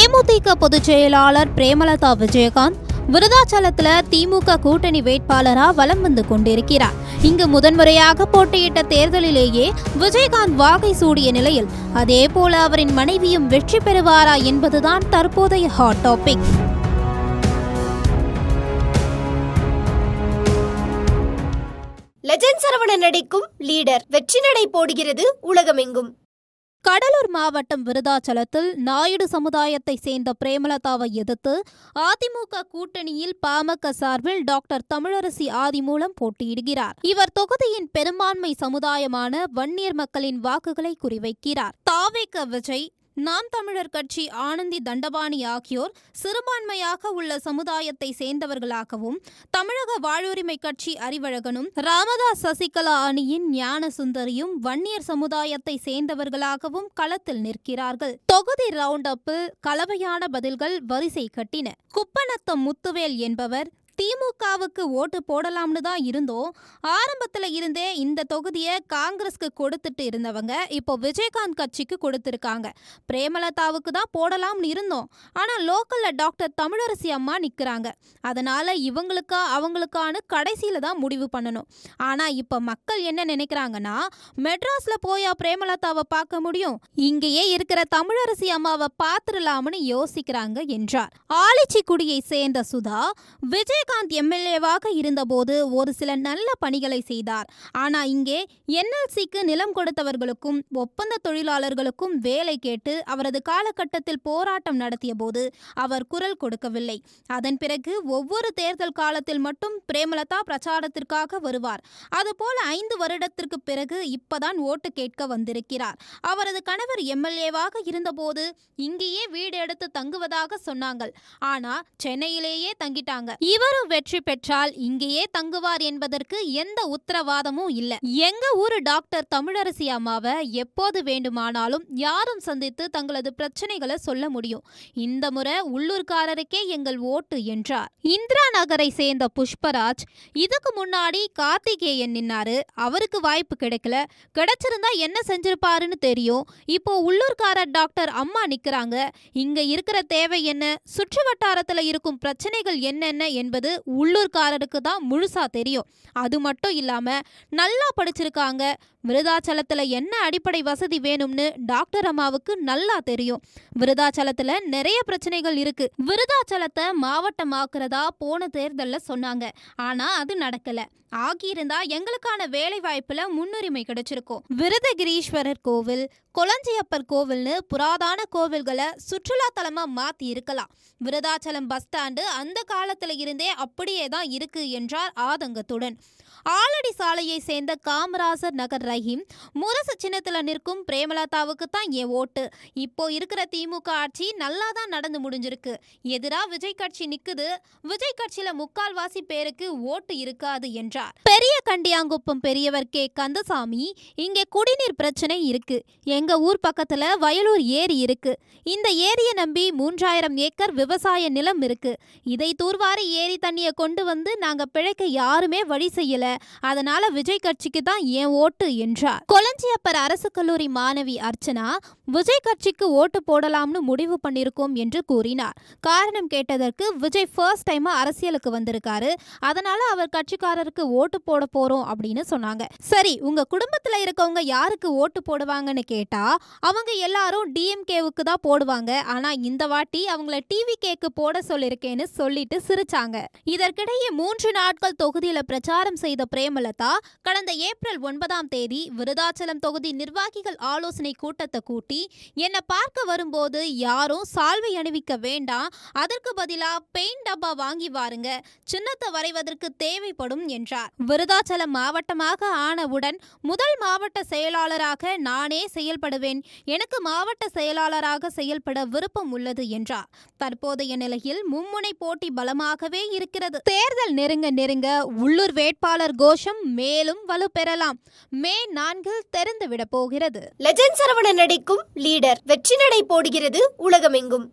தேமுதிக பொதுச் செயலாளர் பிரேமலதா விஜயகாந்த் விருதாச்சலத்துல திமுக கூட்டணி வேட்பாளரா வலம் வந்து கொண்டிருக்கிறார். இங்கு முதன்முறையாக போட்டியிட்ட தேர்தலிலேயே விஜயகாந்த் வாகை சூடிய நிலையில் அதே போல அவரின் மனைவியும் வெற்றி பெறுவாரா என்பதுதான் தற்போதைய ஹாட் டாபிக். லெஜண்ட் சரவணன் நடிக்கும் லீடர் வெற்றி நடை போடுகிறது உலகமெங்கும். கடலூர் மாவட்டம் விருதாச்சலத்தில் நாயுடு சமுதாயத்தை சேர்ந்த பிரேமலதாவை எதிர்த்து அதிமுக கூட்டணியில் பாமக சார்பில் டாக்டர் தமிழரசி ஆதிமூலம் போட்டியிடுகிறார். இவர் தொகுதியின் பெரும்பான்மை சமுதாயமான வன்னியர் மக்களின் வாக்குகளை குறிவைக்கிறார். தாவேக விஜய், நாம் தமிழர் கட்சி ஆனந்தி தண்டபாணி ஆகியோர் சிறுபான்மையாக உள்ள சமுதாயத்தை சேர்ந்தவர்களாகவும், தமிழக வாழ்வுரிமை கட்சி அறிவழகனும் ராமதாஸ் சசிகலா அணியின் ஞான சுந்தரியும் வன்னியர் சமுதாயத்தை சேர்ந்தவர்களாகவும் களத்தில் நிற்கிறார்கள். தொகுதி ரவுண்ட் அப்பில் கலவையான பதில்கள் வரிசை கட்டின. குப்பநத்தம் முத்துவேல் என்பவர் திமுகவுக்கு ஓட்டு போடலாம்னு தான் இருந்தோம். ஆரம்பத்துல இருந்தே இந்த தொகுதியை காங்கிரஸ்க்கு கொடுத்துட்டு இருந்தவங்க இப்போ விஜயகாந்த் கட்சிக்கு கொடுத்திருக்காங்க. பிரேமலதாவுக்கு தான் போடலாம்னு இருந்தோம். ஆனா லோக்கல்ல டாக்டர் தமிழரசி அம்மா நிக்கிறாங்க. அதனால இவங்களுக்கா அவங்களுக்கான கடைசியில தான் முடிவு பண்ணணும். ஆனா இப்ப மக்கள் என்ன நினைக்கிறாங்கன்னா, மெட்ராஸ்ல போயா பிரேமலதாவை பார்க்க முடியும், இங்கேயே இருக்கிற தமிழரசி அம்மாவை பார்த்துடலாம்னு யோசிக்கிறாங்க என்றார். ஆலிச்சிக்குடியை சேர்ந்த சுதா, விஜயகாந்த் எம்எல்ஏவாக இருந்தபோது ஒரு சில நல்ல பணிகளை செய்தார். ஆனா இங்கே என்எல்சிக்கு நிலம் கொடுத்தவர்களுக்கும் ஒப்பந்த தொழிலாளர்களுக்கும் வேலை கேட்டு அவரது காலகட்டத்தில் போராட்டம் நடத்திய போது அவர் குரல் கொடுக்கவில்லை. அதன் பிறகு ஒவ்வொரு தேர்தல் காலத்தில் மட்டும் பிரேமலதா பிரச்சாரத்திற்காக வருவார். அதுபோல 5 வருடத்திற்கு பிறகு இப்பதான் ஓட்டு கேட்க வந்திருக்கிறார். அவரது கணவர் எம்எல்ஏவாக இருந்தபோது இங்கேயே வீடு எடுத்து தங்குவதாக சொன்னாங்க. ஆனா சென்னையிலேயே தங்கிட்டாங்க. இவரும் வெற்றி பெற்றால் இங்கேயே தங்குவார் என்பதற்கு எந்த உத்தரவாதமும் இல்ல. எங்க ஊரு டாக்டர் தமிழரசி அம்மாவை எப்போது வேண்டுமானாலும் யாரும் சந்தித்து தங்களது பிரச்சனைகளை சொல்ல முடியும். இந்த முறை உள்ளூர்காரருக்கே எங்கள் ஓட்டு என்றார். இந்திரா நகரை சேர்ந்த புஷ்பராஜ், இதுக்கு முன்னாடி கார்த்திகேயன் நின்னாரு, அவருக்கு வாய்ப்பு கிடைக்கல, கிடைச்சிருந்தா என்ன செஞ்சிருப்பாருன்னு தெரியும். இப்போ உள்ளூர்காரர் டாக்டர் அம்மா நிக்கிறாங்க. இங்க இருக்கிற தேவை என்ன, சுற்று வட்டாரத்துல இருக்கும் பிரச்சனைகள் என்னென்ன என்பது உள்ளூர்காரருக்கு தான் முழுசா தெரியும். அது மட்டும் இல்லாம நல்லா படிச்சிருக்காங்க. விருதாச்சலத்துல என்ன அடிப்படை வசதி வேணும்னு டாக்டர் அம்மாவுக்கு நல்லா தெரியும். விருதாச்சலத்துல நிறைய பிரச்சனைகள் இருக்கு. விருதாச்சலத்தை மாவட்டமாக்குறதா போன தேர்தல்ல சொன்னாங்க. ஆனா அது நடக்கல. ஆகியிருந்தா எங்களுக்கான வேலை வாய்ப்புல முன்னுரிமை கிடைச்சிருக்கும். விருதகிரீஸ்வரர் கோவில், கொளஞ்சியப்பர் கோவில்னு புராதான கோவில்களை சுற்றுலா தலமா மாத்தி இருக்கலாம். விருதாச்சலம் பஸ் ஸ்டாண்டு அந்த காலத்துல இருந்தே அப்படியே தான் இருக்கு என்றார் ஆதங்கத்துடன். ஆலடி சாலையை சேர்ந்த காமராசர் நகர் ரஹீம், முரசு சின்னத்துல நிற்கும் பிரேமலதாவுக்கு தான் என் ஓட்டு. இப்போ இருக்கிற திமுக ஆட்சி நல்லா தான் நடந்து முடிஞ்சிருக்கு. எதிரா விஜய் கட்சி நிக்குது. விஜய் கட்சியில முக்கால்வாசி பேருக்கு ஓட்டு இருக்காது என்றார். பெரிய கண்டியாங்குப்பம் பெரியவர் கே கந்தசாமி, இங்கே குடிநீர் பிரச்சனை இருக்கு. எங்க ஊர் பக்கத்துல வயலூர் ஏரி இருக்கு. இந்த ஏரியை நம்பி 3000 ஏக்கர் விவசாய நிலம் இருக்கு. இதை தூர்வாரி ஏரி தண்ணியை கொண்டு வந்து நாங்க பிழைக்க யாருமே வழி செய்யல. அதனால விஜய் கட்சிக்கு தான் என் ஓட்டு என்றார். கொளஞ்சியப்பர் அரசு கல்லூரி மாணவி அர்ச்சனா, விஜய் கட்சிக்கு ஓட்டு போடலாம்னு முடிவு பண்ணிருக்கோம் என்று கூறினார். காரணம் கேட்டதற்கு, விஜய் ஃபர்ஸ்ட் டைம் அரசியலுக்கு வந்திருக்காரு, அதனால அவர் கட்சிக்காரருக்கு ஓட்டு போட போறோம் அப்படின்னு சொன்னாங்க. சரி, உங்க குடும்பத்துல இருக்கவங்க யாருக்கு ஓட்டு போடுவாங்கன்னு கேட்டா அவங்க எல்லாரும் டிஎம்கேவுக்கு தான் போடுவாங்க. ஆனா இந்த வாட்டி அவங்கள டிவிகேக்கு போட சொல்லிருக்கேன்னு சொல்லிட்டு சிரிச்சாங்க. இதற்கிடையே 3 நாட்கள் தொகுதியில பிரச்சாரம் செய்த பிரேமலதா கடந்த ஏப்ரல் 9ஆம் தேதி விருதாச்சலம் தொகுதி நிர்வாகிகள் ஆலோசனை கூட்டத்தை கூட்டி, என்னை பார்க்க வரும்போது யாரும் சால்வை அணிவிக்க வேண்டாம், அதற்கு பதிலா பெயிண்ட் டப்பா வாங்கி வாருங்க, சின்னத்தை வரைவதற்கு தேவைப்படும் என்றார். விருதாச்சலம் மாவட்டமாக ஆனவுடன் முதல் மாவட்ட செயலாளராக நானே செயல்படுவேன். எனக்கு மாவட்ட செயலாளராக செயல்பட விருப்பம் உள்ளது என்றார். தற்போதைய நிலையில் மும்முனை போட்டி பலமாகவே இருக்கிறது. தேர்தல் நெருங்க உள்ளூர் வேட்பாளர் கோஷம் மேலும் வலுப்பெறலாம். மே 4 தெரிந்துவிட போகிறது. லெஜண்ட் சரவணன் நடிக்கும் லீடர் வெற்றி நடை போடுகிறது உலகமெங்கும்.